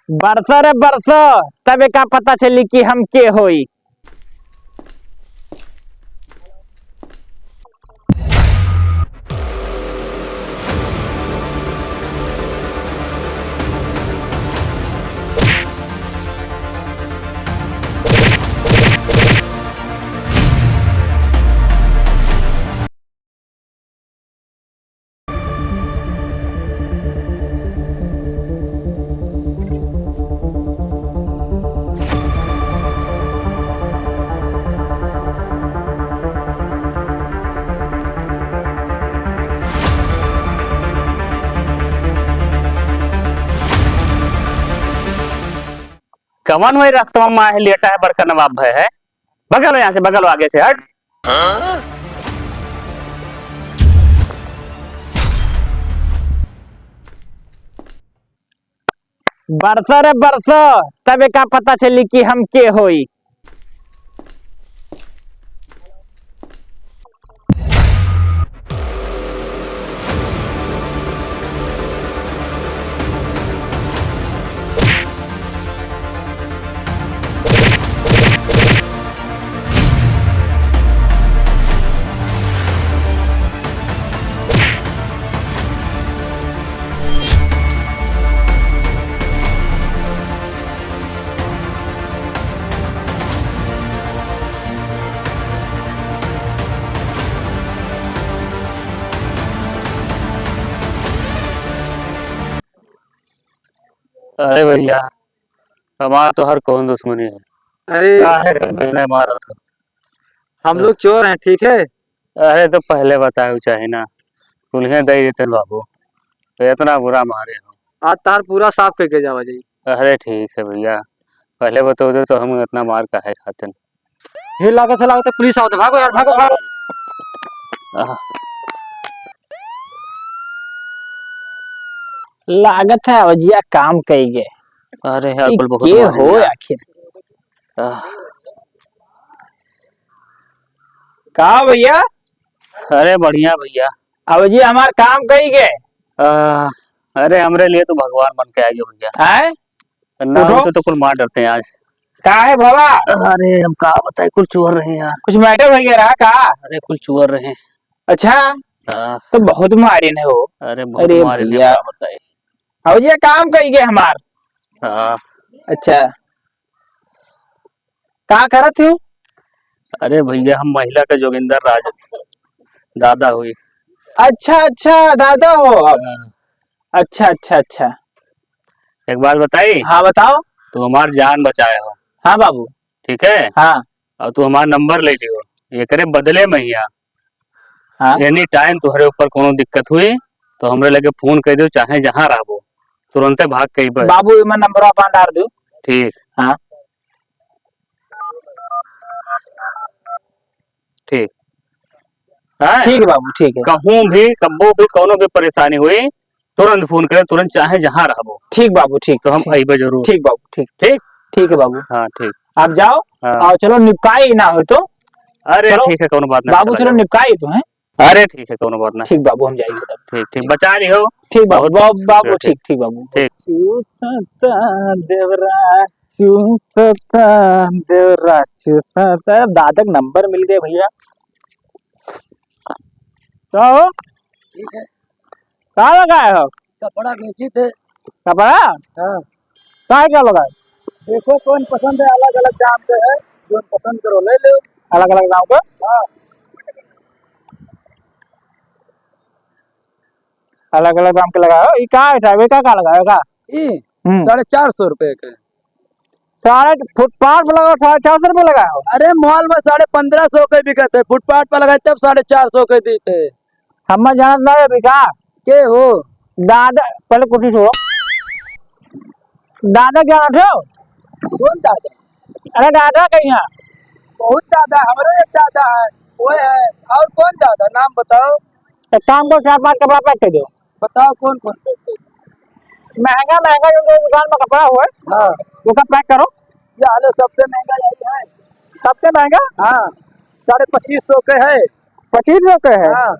बरसो रे बरसो तबे का पता चली कि हम के होई। कवन वही रास्ता में है लेटा है बड़का नवाब भाई है। बगल यहाँ से बगल आगे से हट। बरसो रे बरसो तबे का पता चली कि हम के होई। अरे भैया हमारा तो हर कौन दुश्मनी है। अरे काहे रे मैंने मारा था। हम लोग चोर हैं, ठीक है। अरे तो पहले बताए चाहे ना उन्हें दे देते बाबू। तो इतना बुरा मारे हो। आज तार पूरा साफ करके जावा जाई। अरे ठीक है भैया पहले बता दो तो हम इतना मार काहे खाते। हे लागत पुलिस आओ, भागो यार, भागो भागो। आह, लागत है अवजिया काम कई गे। अरे यार ई कुल बहुत के मारे हो यार। आखिर आह, का भैया? अरे बढ़िया भैया। अवजिया हमार काम कई गे। आह, अरे हमरे लिए तो भगवान बन के आएंगे भैया। है ना उठो। होते तो कुल मार डरते हैं आज। का है बाबा? अरे हम कहा बताए कुल चोर रहे हैं यार। कुछ मैटर वगैरह का? अरे कुल चोर रहे हैं। अच्छा आह, तो बहुत मारे ने हो। अरे बहुत अरे मारे ने भैया क्या बताए। अवजिया काम कई गे हमार। हाँ अच्छा का करत हो? अरे भैया हम महिला के जोगिंदर राज दादा हुई। अच्छा अच्छा दादा हो अब। हाँ, अच्छा अच्छा अच्छा एक बात बताई। हाँ बताओ। तू हमार जान बचाए हो हाँ बाबू। ठीक है। हाँ और तू हमार नंबर ले लियो एकरे बदले में हिया हाँ एनी टाइम तुहरे ऊपर कोनो दिक्कत हुई तो हमरे लगे फोन कर दो चाहे जहाँ रहबो तुरंते भाग के अइबे। बाबू मैं नंबर अपन डाल दूं। ठीक। हाँ ठीक है। ठीक है बाबू ठीक है। कहूँ भी कब्बो भी कोनो भी परेशानी हुई तुरंत फोन करे तुरंत चाहे जहाँ रहबो ठीक बाबू ठीक तो हम ठीक अइबे जरूर। ठीक बाबू ठीक ठीक। ठीक है बाबू। हाँ ठीक। आप जाओ हाँ और चलो निपकाई ना हो तो। अरे चलो ठीक है कोनो बात नहीं। बाबू चलो निपकाई तो है। अरे ठीक है कोनो बात नहीं। ठीक बाबू हम जाएंगे तब। ठीक ठीक बचा लियो। ठीक बाबू बहुत बाबू ठीक। ठीक ठीक बाबू। ठीक। चूसता देवरा चूसता देवरा चूसता। दादा का नंबर मिल गया भैया। तो कहाँ लगाए हो? कपड़ा बेची थे। कपड़ा? हाँ कहाँ क्या लगाए? देखो कौन पसंद है, अलग अलग दाम के है, जो पसंद करो ले लो। अलग अलग दाम का? हाँ अलग अलग दाम के लगाए हो। ये कहाँ है ड्राइवर का कहाँ लगाए का? 450 रुपए के। साढ़े फुटपाथ पे लगा 450 रुपये लगाए हो? अरे मॉल में 1550 के बिकते, फुटपाथ पर लगाए तब 450 के देते। हम जानत ना है बिका के हो? दादा पहले कुछ छोड़ो। दादा क्या नाम है? कौन दादा? अरे दादा कहीं है? बहुत दादा, हमारे एक दादा है वो है। और कौन दादा, नाम बताओ। तो शाम को 4-5 कपड़ा पैक कर दो। बताओ कौन कौन पैसे। महंगा महंगा जो दुकान में कपड़ा हुआ है हाँ वो सब पैक करो। ये हालो सबसे महंगा यही है। सबसे महंगा? हाँ 2550 के है। 2500 के है? हाँ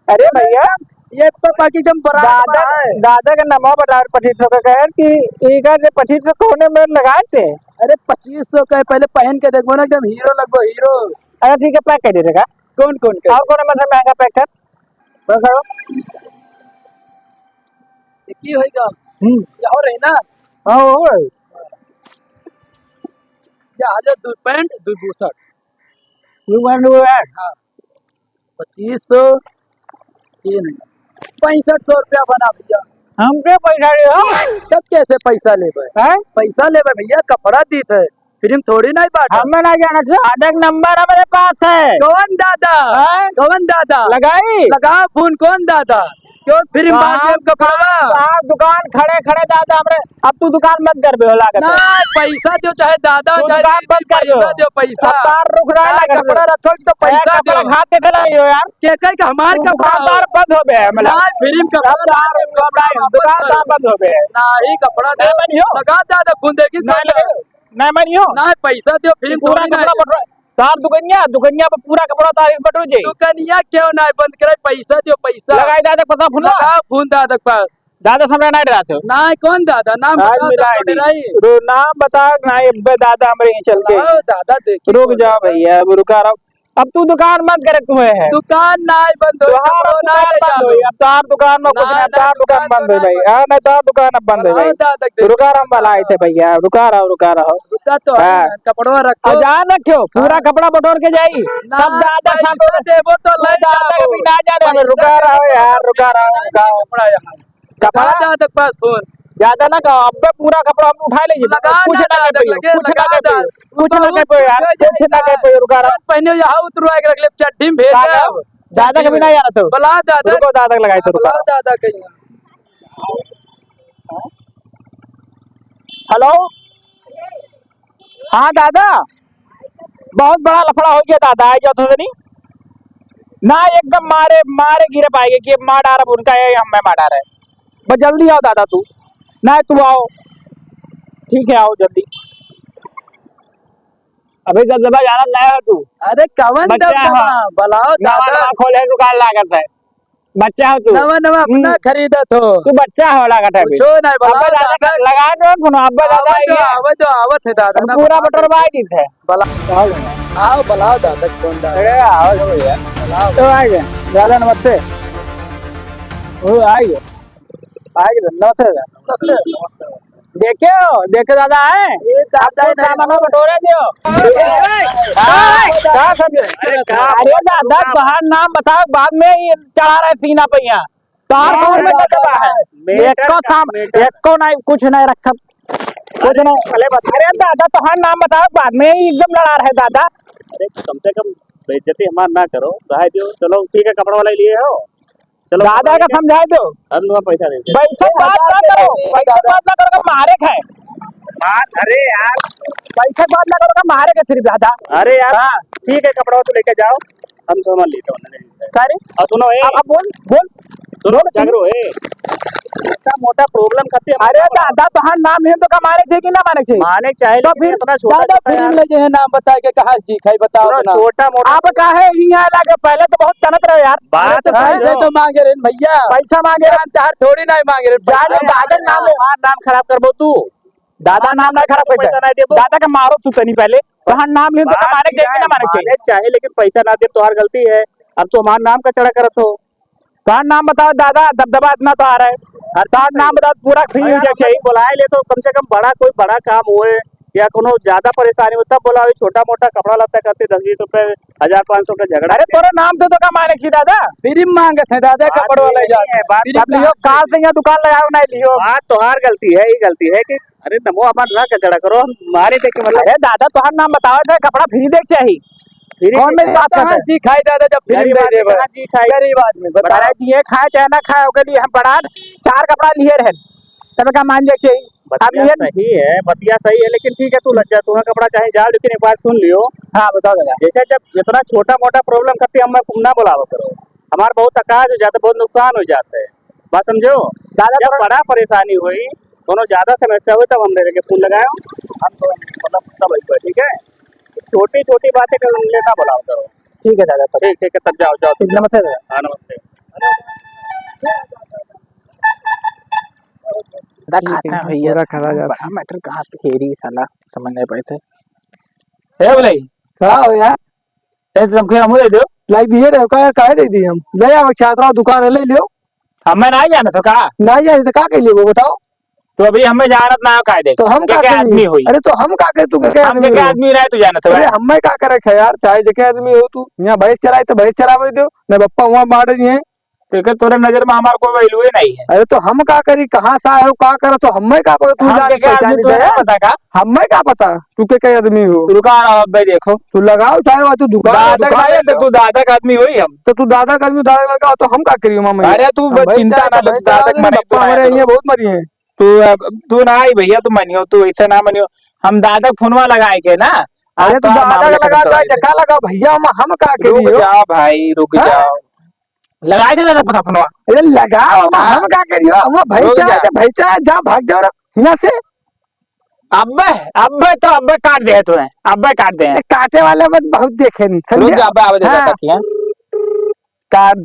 अरे भैया ये पर बाकी जब दादा बराबर है। दादा का नमो बता 2500 का कहे कि इनका से 2500 कोने में लगाए थे। अरे 2500 का है, पहले पहन के देखो ना, एकदम हीरो लगो हीरो। अरे ठीक है, पैक कर दीजिएगा। कौन कौन का और कौन मतलब महंगा पैक कर बस करो। की होएगा? ये हो रही ना? हाँ हो रही। ये हाजर दो पैंट दो शर्ट। हाँ 2500 ये नहीं 6500 रुपया बना भैया। हमके पैसा दियो। तब कैसे पैसा ले भाई? हैं? पैसा ले भाई भैया, कपड़ा दी थे फिल्म थोड़ी ना बांटा। हमें ना जाना चाहिए। दादा का नंबर हमारे पास है। कौन दादा? हैं? कौन दादा? लगाई लगा फोन। कौन दादा? क्यों फिल्म बांटे कपड़ा? दुकान खड़े खड़े दादा हमरे। अब तू दुकान मत कर बे हो लागत ना पैसा दो, चाहे दादा तू चाहे दुकान बंद कर पैसा दो पैसा। तार रुक रहा है कपड़ा रखो तो पैसा दो। खाते चला हो यार। के कह के हमार तू कपड़ा दुकानदार बंद हो गए ना फिल्म कपड़ा दुकानदार बंद हो गए। ना ही कपड़ा दे नहीं बनियो। लगा दादा गुंदेगी नहीं मनियो। ना पैसा दो फिल्म पूरा थोड़ी ना। कपड़ा बटो तार दुकनिया पर पूरा कपड़ा तारीख बटो जे दुकानिया क्यों ना बंद करे? पैसा दो पैसा। लगाई दादा पता फुला लगा फोन दादा के पास। दादा समय नहीं डराते हो। ना कौन दादा? नाम आज बता मिलाई दादा दी। डराई। नाम बता नहीं अब्बे दादा हमारे यहीं चल के आओ दादा देखिए। रुक जाओ भैया अब रुका रहो। अब तू दुकान मत करे तुम्हें है दुकान ना बंद हो दुकान बंद हुई। अब तार दुकान में कुछ नहीं। अब तार दुकान बंद हुई भाई। हाँ नहीं तार दुकान अब बंद हुई भाई। दादा रुका रहा बनाए थे भैया। रुका रहो तो हाँ। कपड़वा रखो। ध्यान रखियो पूरा कपड़ा बटोर के जाई सब दादा पैसा देबो तो ले दादा जाओ। कभी ना जाने हमें। रुका रहो यार रुका रहो कपड़ा यहाँ कपड़ा दादा के पास फोन ज्यादा ना कहो। अब पूरा कपड़ा हम उठा लेंगे। लगा कुछ ना ना कर दादा, पाइयो लगे कुछ ना लगा कर पाइयो दादा। कुछ ना कर पाइयो यार कुछ ना कर पाइयो। रुका रहो पहले यहाँ उतरवा के रख ले चड्डी में भेज दादा दे। दादा कभी नहीं जाना तो बुला दादा। रुको दादा लगाई तो रुका बुला दादा कहीं। हेलो हाँ दादा बहुत बड़ा लफड़ा हो गया दादा। आई जाओ थोड़ा नहीं ना एकदम मारे मारे गिरे पाएंगे कि मार डार उनका है हम मैं मार डार है। बस जल्दी आओ दादा तू ना तू आओ ठीक है आओ जल्दी। अभी जब दबा जाना नया है तू अरे कवन बच्चा दबा है। बुलाओ नवा दादा। नवा खोले दुकान लागत है। बच्चा हो तू नवा नवा अपना खरीदा तो तू बच्चा हो लागत है अभी। कुछो नहीं बुलाओ अब्बा दादा। दादा लगा दो सुनो अब्बा दादा आई है। आवत है दादा ना। पूरा बटोरवा दी थे। आओ बुलाओ दादा। कौन दादा? अरे आओ जो भैया तो आइए दादा नमस्ते। वो आइए नमस्ते देखो दादा आए ये दादा ही नहीं। सामान बटोरे दियो। क्या समझे? अरे दादा बाहर नाम बताओ बाद में ये चढ़ा रहे सीना पे यहाँ तार कौन में दबा है। एको नहीं कुछ नहीं रखा कुछ नहीं। अरे दादा तुम्हारा नाम बताओ बाद में ही एकदम लड़ा रहे दादा। अरे कम से कम बेइज्जती हमार ना करो। रहा दियो चलो ठीक है कपड़ा वाला लिए हो चलो दादा का समझाए दो। हम लोग पैसा देते पैसे बात ना करो पैसे बात ना करो मारे खाए बात। अरे यार पैसे बात ना करो मारे के सिर्फ दादा। अरे यार ठीक है कपड़ा तो लेके जाओ हम सामान लेते हैं। और सुनो अब बोल सुनो जागरो इतना मोटा प्रॉब्लम करते हैं। अरे दादा तुम्हारा नाम है तो का मारे चाहिए कि ना मारे चाहिए? माने चाहे तो लेकिन फिर इतना छोटा दादा छोटा फिल्म यार। ले जे है नाम बता के कहा जी खाई बताओ सुनो, ना। छोटा मोटा आप कहे यहाँ लगे पहले तो बहुत तनत रहे यार। बात तो पैसे तो मांगे रहे भैया। पैसा मांगे तार थोड़ी नहीं मांगे रहे। जाने दादा नाम नाम खराब कर बो तू दादा नाम ना खराब पैसा ना दे दादा का मारो तू तनी पहले तुम्हारा नाम ले तो का मारे चाहिए कि ना मारे चाहिए? चाहे लेकिन पैसा ना दे तुम्हारी गलती है। अब तो हमारा नाम का चढ़ा करत हो। तुम्हारा नाम बताओ दादा दबदबा इतना तो आ रहा है। तुम्हारा नाम बताओ पूरा फ्री हो जाए चाहिए। बुलाए ले तो कम से कम बड़ा कोई बड़ा काम हुए या कोनो ज्यादा परेशानी हो तब बोला छोटा मोटा कपड़ा लत्ता करते 10-20 रुपए 1500 का झगड़ा। अरे तोरा नाम से तो का मारे चाहिए दादा। फिल्म मांगे थे दादा कपड़ों वाले जा। अब लियो कार से यहाँ दुकान लगाओ नहीं लियो। बात तो हार गलती है ये गलती है कि अरे नमो अपन ना कचड़ा करो मारे देख के मतलब। अरे दादा तुम्हारा नाम बताओ थे कपड़ा फ्री देख चाहिए। कौन मेरी बात करता है? जी खाई दादा जब फिल्म दे दे जी खाई गरीब आदमी बता। अरे जी ये खाए चाहे ना खाए ओके लिए हम बड़ा 4 कपड़ा लिए रहे तब का मान जाए चाहिए। अब बतिया लिए सही है बतिया सही है लेकिन ठीक है तू लज्जा तुम्हें कपड़ा चाहे जाओ लेकिन एक बात सुन लियो। हाँ बताओ दादा। जैसे जब इतना छोटा मोटा प्रॉब्लम करते हम ना बुलावा करो हमारा बहुत अकाज हो जाता है बहुत नुकसान हो जाता है। बात समझो दादा जब बड़ा परेशानी हुई दोनों ज्यादा समस्या हुई तब हमने लेके फोन लगाया हम तो मतलब तब ठीक है छोटी छोटी बातें कर लेना बुलाओ करो। ठीक है दादा ठीक है तब जाओ जाओ नमस्ते दादा। हाँ नमस्ते। खाता है भैया पूरा खरा जाता बड़ा मैटर कहाँ पे खेरी साला समझ नहीं पाए थे ए बोले क्या हो यार तुमको हम दे दो लाई दिए रहे का काहे दे दी हम ले आओ छात्रा दुकान ले लियो हमें नहीं जाना तो का नहीं जाए तो का के लिए वो बताओ तो अभी हमें जानत ना हो कायदे तो हम क्या आदमी हुई अरे तो हम का के तू के हम क्या आदमी रहे तू जानत अरे है हमें का करे है यार चाहे जके आदमी हो तू यहाँ भैंस चराए तो भैंस चरावे दो न बप्पा वहाँ बांट रही है तो तोरे नजर में हमार कोई वैल्यू नहीं है अरे तो हम का करी कहाँ से आए हो का करो तो हमें का पता तू हम जाने क्या आदमी पहचानी तुझे दे पता का हमें का पता तू के आदमी हो रुका भाई देखो तू लगाओ चाहे वो तू दुकान दादा दुकान का तो तू दादा का आदमी हुई हम तो तू दादा का आदमी दादा लगाओ तो हम का करियो मामा अरे तू चिंता ना ले दादा का मने तू हमारे ना यहाँ बहुत मरी है तू ना आई भैया तू मनियो तू ऐसे ना मनियो हम दादा फोनवा लगाए के ना अरे तू दादा का लगा चाहे जका लगा भैया हम का रुक करियो जाओ भाई रुक हाँ? जाओ लगाए थे दादा पता फोनवा अरे लगाओ हम का करियो हम भैंसा जा भाग जाओ यहाँ से अब्बे अब्बे तो अब्बे काट दे तू अब्बे काट दे काटे वाले मत बहुत देखे रुक जा अब्बे आवे दे हाँ। तक काट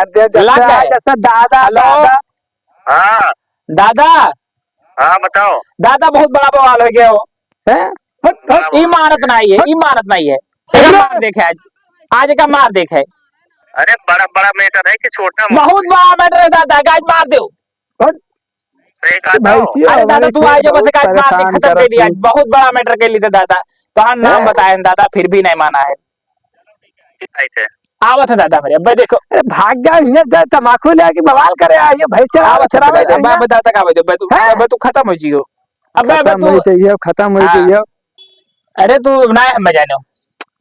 दे जैसा दादा दादा हाँ दादा हाँ बताओ। दादा बहुत बड़ा बवाल हो गया हो है इमारत नहीं है इमारत नहीं है इसका मार देखे आज का मार देखे अरे बड़ा बड़ा मैटर है कि छोटा बहुत बड़ा मैटर है दादा गाज मार दो सही कहा अरे दादा तू आज बस गाज मार दे खत्म कर दिया बहुत बड़ा मैटर के लिए दादा तो हम नाम बताए दादा फिर भी नहीं माना है आवत है दादा मेरे अब्बे देखो अरे भाग जा यहाँ तमाकू ले के बवाल करे आइए भाई आवत है चरावे अब्बे दादा का आवे दे अब्बे तू खत्म हो जियो अब्बे अब्बे खत्म हो तू चाहिए खत्म हो चाहिए अरे तू ना हम जानो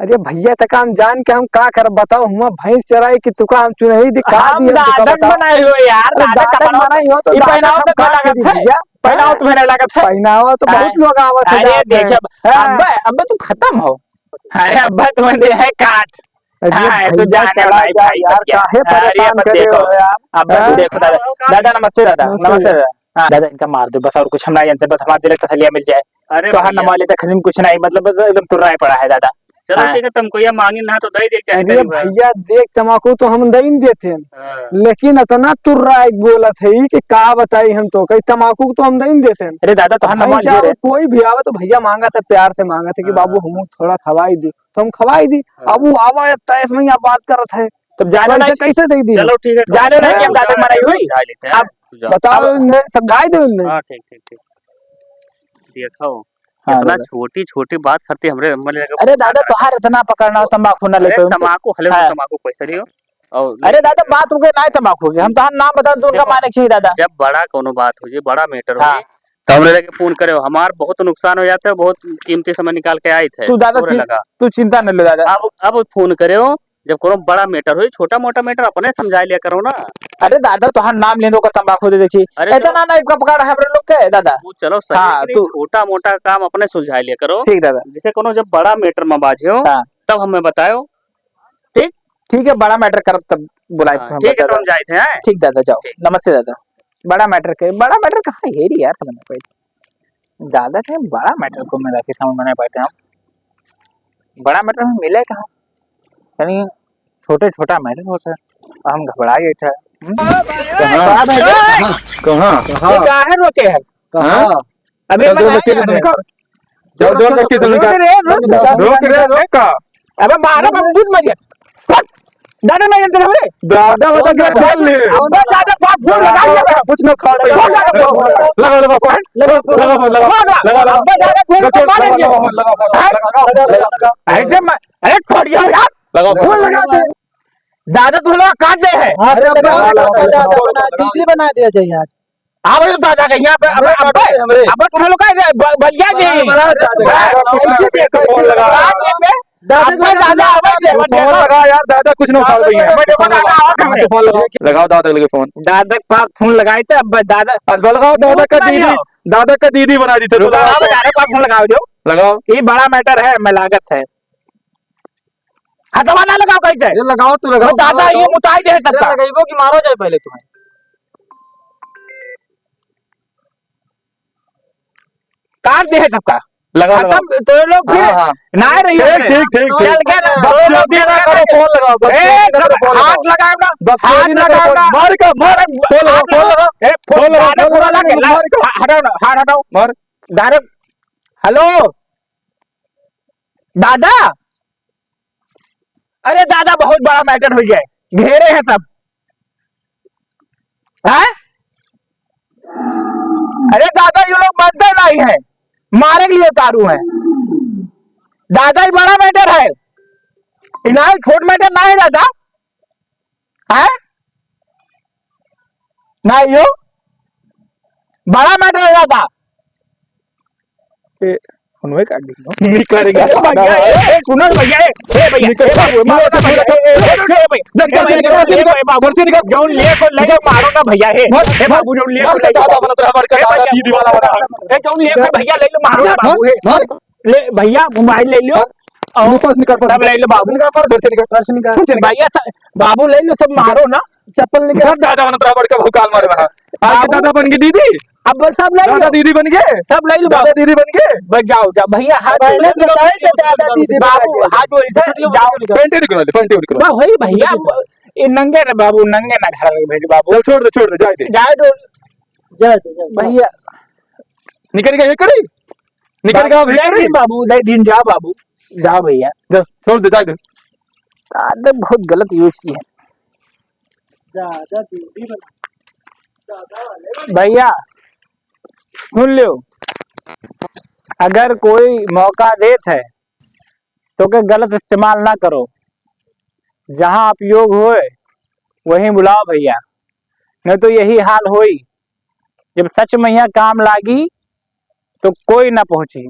अरे भैया तक हम जान के हम का कर बताओ हम भैंस चराई की तुका हम चुनही दिखा हम दादा बनाए हो यार दादा का बनाई हो तो पहनाओ तो का लागत है पहनाओ तो मेरे लागत है पहनावा तो बहुत लोग आवत है अरे देख अब्बे अब्बे तू खत्म हो अरे अब्बे तुम्हारे है काट तू जाने भाई भाई यार काहे परेशान करे हो यार अब्बे तू देखो दादा दादा नमस्ते दादा नमस्ते दादा हाँ दादा इनका मार दो बस और कुछ हम नहीं जानते बस हमारे दिल तसलिया मिल जाए अरे तो हर नमाले तक खरीम कुछ नहीं मतलब बस एकदम तुर्राए पड़ा है दादा चलो ठीक है तुमको ये मांगी ना तो दे दे अरे भैया देख तमाकू तो हम नहीं देते लेकिन इतना तुर्राए बोलत है कि का बताई हम तो कई तमाकू तो हम नहीं देते अरे दादा तो हर नमाल कोई भी आवे तो भैया मांगा था प्यार से मांगा था कि बाबू हम थोड़ा खवाई दी तो हम खवाई दी अब वो आवा तैस में बात करत है तब जाने नहीं कैसे दे दी चलो ठीक है जाने नहीं कि हम दादा मनाई हुई अब बताओ समझाई दो हाँ ठीक ठीक ठीक देखो इतना छोटी छोटी बात करती हमरे अरे दादा तुहार इतना पकड़ना हो तंबाकू ना लेते तम्बाकू हले तम्बाकू पैसा लियो और अरे दादा बात उनके ना तंबाकू के हम तो नाम बता दो उनका माने चाहिए दादा जब बड़ा कोनो बात हो जाए बड़ा मैटर हो तो हमरे लेके फोन करे हमार बहुत नुकसान हो जाता है बहुत कीमती समय निकाल के आए थे तू दादा तू चिंता न ले दादा अब फोन करे हो जब कोनो बड़ा मैटर हो छोटा मोटा मैटर अपने समझा लिया करो ना अरे दादा तुहार नाम लेने का तंबाकू दे देखी इतना ना इसका पकड़ है हमरे लोग के दादा चलो सही छोटा मोटा काम अपने सुलझा लिया करो ठीक दादा जैसे कोनो जब बड़ा मैटर में बाजे हो तब हमें बताओ ठीक ठीक है बड़ा मैटर कर तब बुलाए ठीक है तो हम जाए थे ठीक दादा जाओ नमस्ते दादा बड़ा मैटर कहाँ है यार समझ में पाए दादा के बड़ा मैटर को मैं रखे समझ में नहीं पाते हम बड़ा मैटर में मिले कहाँ यानी छोटे छोटा मैटर होता है हम घबरा गए थे कहाँ रोके है अभी अबे मारा बंदूक मारिया दादा नहीं जानते रे दादा बता के बोल ले दादा बात फोन लगा दिया कुछ न खा लगा अब्बा दादा फोन लगा ऐसे अरे छोड़िए यार लगा फोन लगा दे दादा तू लोग काट दे है दीदी बना दिया चाहिए आज अब दादा का यहाँ पे अब तुम लोग का बलिया लगा यार दादा कुछ ना लगाओ दादा लगे फोन दादा पास फोन लगाए थे अब दादा लगाओ दादा का दीदी बना दी थे फोन लगाओ जो लगाओ ये बड़ा मैटर है मैं लागत है हथवा ना लगाओ कैसे लगाओ तो लगाओ दादा ये मुताई दे सबका लगाइबो कि मारो जाए पहले तुम्हें काट दे सबका लगा लगा खत्म तो ये लोग फिर हाँ, हाँ। ना रही हो ठीक ठीक ठीक चल के ना बकचोदी ना करो, फोन लगाओ, बकचोदी ना करो, फोन लगाओ। हाथ लगाओ ना बकचोदी ना करो, ना मार का मार, फोन लगाओ, फोन लगाओ, फोन लगाओ, डायरेक्ट फोन पूरा लगाओ, लगे मार का हटाओ ना हाथ हटाओ मार। डायरेक्ट हेलो दादा अरे दादा बहुत बड़ा मैटर हो गया घेरे हैं सब है अरे दादा ये लोग मानते नहीं है मारे के लिए उतारू है दादा ही बड़ा मैटर है इनाम छोट मैटर ना है दादा है ना यो बड़ा मैटर है दादा उन्हें काट दी निकलेगा भैया ए कुनल भैया ए भैया ए बाबू मारो ना भैया ए बाबू से निकल जौन लिए को ले मारो ना भैया ए बाबू जौन लिए को ले दादा बना तो हमारे का दादा दीदी वाला बना ए जौन लिए को भैया ले लो मारो ना बाबू मार ले भैया मोबाइल ले लो और पास निकल सब ले लो बाबू निकल पर घर से निकल भैया बाबू ले लो सब मारो ना चप्पल निकल दादा बना तो हमारे का भौकाल मारे रहा आज दादा बन गई दीदी अब सब ले दादा लो दीदी बन गए सब ले लो दादा दीदी बन गए बस जाओ जाओ भैया हाथ दादा दीदी बाबू हाथ जाओ पेंटे निकल ना वही भैया ये नंगे ना बाबू नंगे ना घर में भेज बाबू छोड़ दे जाए दे जाए तो भैया निकल गए करी निकल गया भैया नहीं बाबू नहीं दिन जाओ बाबू जाओ भैया जा छोड़ दे जाए दे दादा बहुत गलत यूज की है भैया सुन लो अगर कोई मौका देत है तो के गलत इस्तेमाल ना करो जहां आप योग होए वहीं बुलाओ भैया नहीं तो यही हाल होई जब सच मैया काम लागी तो कोई ना पहुंची